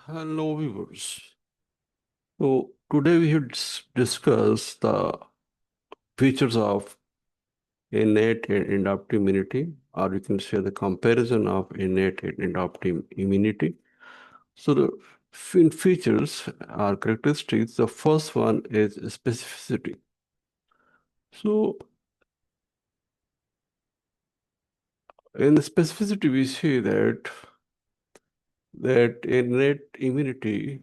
Hello, viewers. So today we will discuss the features of innate and adaptive immunity, or you can say the comparison of innate and adaptive immunity. So the features are characteristics. The first one is specificity. So in the specificity, we see that innate immunity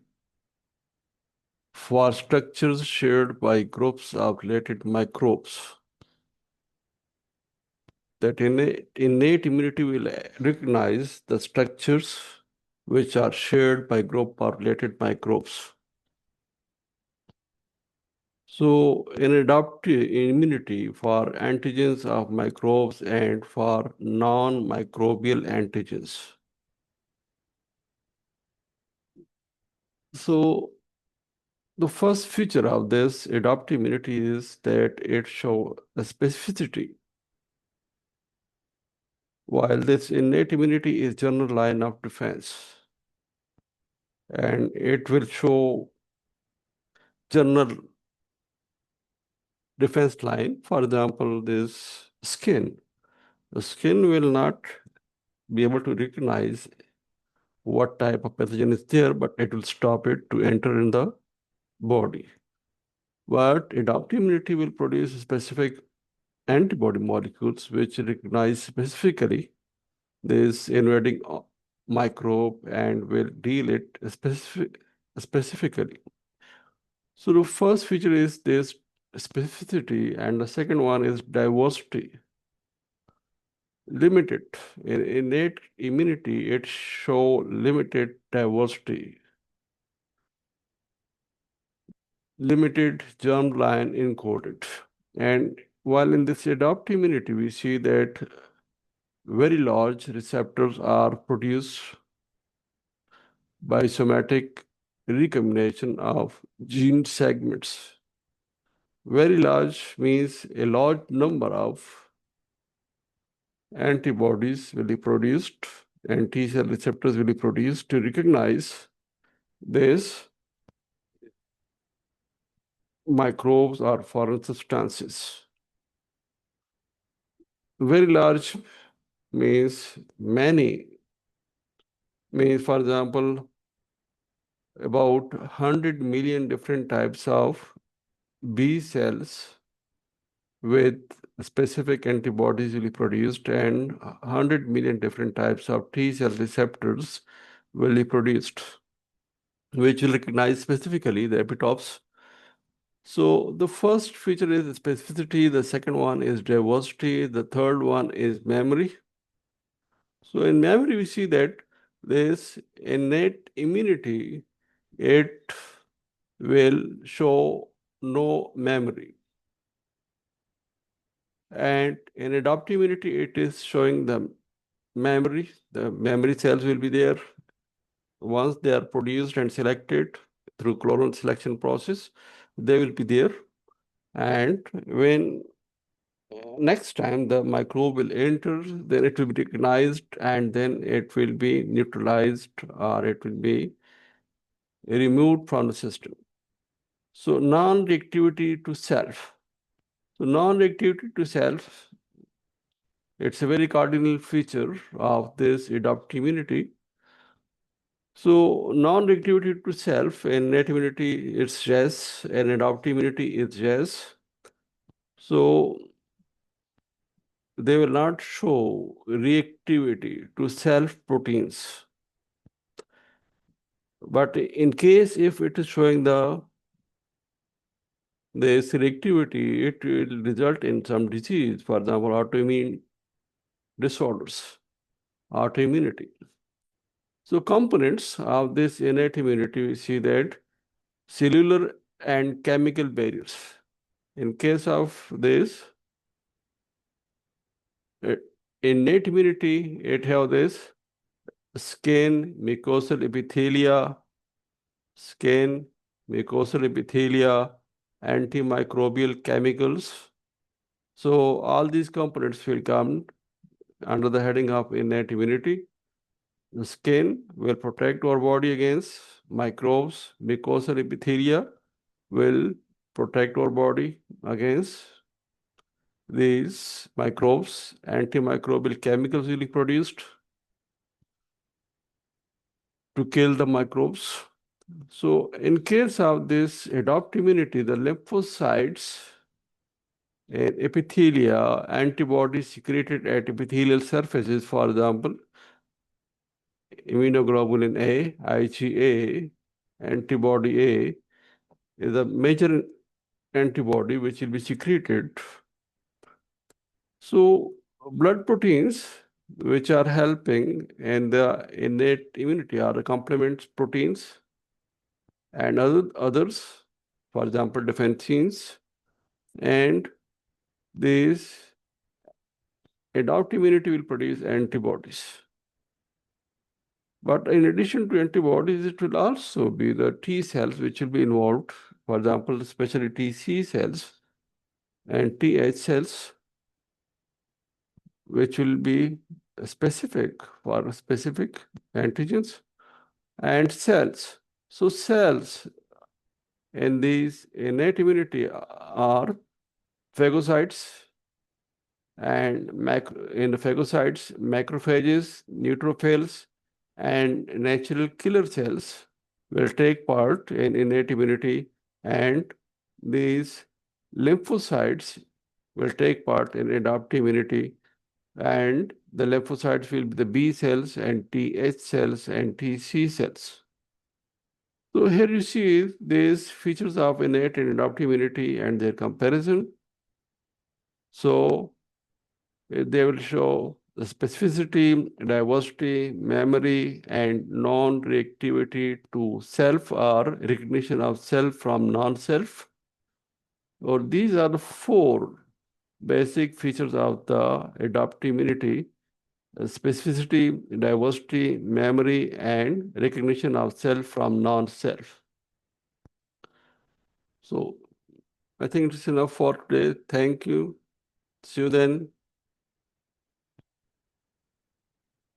for structures shared by groups of related microbes, that innate immunity will recognize the structures which are shared by group or related microbes. So, in adaptive immunity for antigens of microbes and for non-microbial antigens. So, the first feature of this adaptive immunity is that it shows a specificity, while this innate immunity is general line of defense, and it will show general defense line. For example, this skin. The skin will not be able to recognize what type of pathogen is there, but it will stop it to enter in the body. But adaptive immunity will produce specific antibody molecules which recognize specifically this invading microbe and will deal it specifically. So the first feature is this specificity, and the second one is diversity. Limited. In innate immunity, it show limited diversity, limited germline encoded. And while in this adaptive immunity, we see that very large receptors are produced by somatic recombination of gene segments. Very large means a large number of antibodies will be produced and T cell receptors will be produced to recognize this microbes or foreign substances. Very large means many, means for example, about 100 million different types of B cells with specific antibodies will be produced, and 100 million different types of T cell receptors will be produced, which will recognize specifically the epitopes. So the first feature is specificity, the second one is diversity, the third one is memory. So in memory, we see that this innate immunity, it will show no memory. And in adaptive immunity, it is showing the memory. The memory cells will be there. Once they are produced and selected through clonal selection process, they will be there. And when next time the microbe will enter, then it will be recognized and then it will be neutralized or it will be removed from the system. So non-reactivity to self. So non-reactivity to self, it's a very cardinal feature of this adaptive immunity. So non-reactivity to self, in innate immunity, it's yes, and adaptive immunity is yes. So they will not show reactivity to self proteins. But in case if it is showing the selectivity, it will result in some disease, for example, autoimmune disorders, autoimmunity. So components of this innate immunity, we see that cellular and chemical barriers. In case of this uh, innate immunity, it have this skin, mucosal epithelia, skin, mucosal epithelia, antimicrobial chemicals. So all these components will come under the heading of innate immunity. The skin will protect our body against microbes. Mucosal epithelia will protect our body against these microbes. Antimicrobial chemicals will be produced to kill the microbes. So in case of this adaptive immunity, the lymphocytes and epithelia, antibodies secreted at epithelial surfaces, for example, immunoglobulin A, IgA, antibody A, is a major antibody which will be secreted. So blood proteins which are helping in the innate immunity are the complement proteins and others, for example, defensins, and these adaptive immunity will produce antibodies. But in addition to antibodies, it will also be the T cells which will be involved, for example, especially TC cells and TH cells, which will be specific for specific antigens, and cells. So cells in these innate immunity are phagocytes, and in the phagocytes, macrophages, neutrophils, and natural killer cells will take part in innate immunity, and these lymphocytes will take part in adaptive immunity, and the lymphocytes will be the B cells and TH cells and TC cells. So here you see these features of innate and adaptive immunity and their comparison. So they will show the specificity, diversity, memory, and non-reactivity to self or recognition of self from non-self. Or these are the four basic features of the adaptive immunity: specificity, diversity, memory, and recognition of self from non-self. So I think it's enough for today. Thank you. See you then.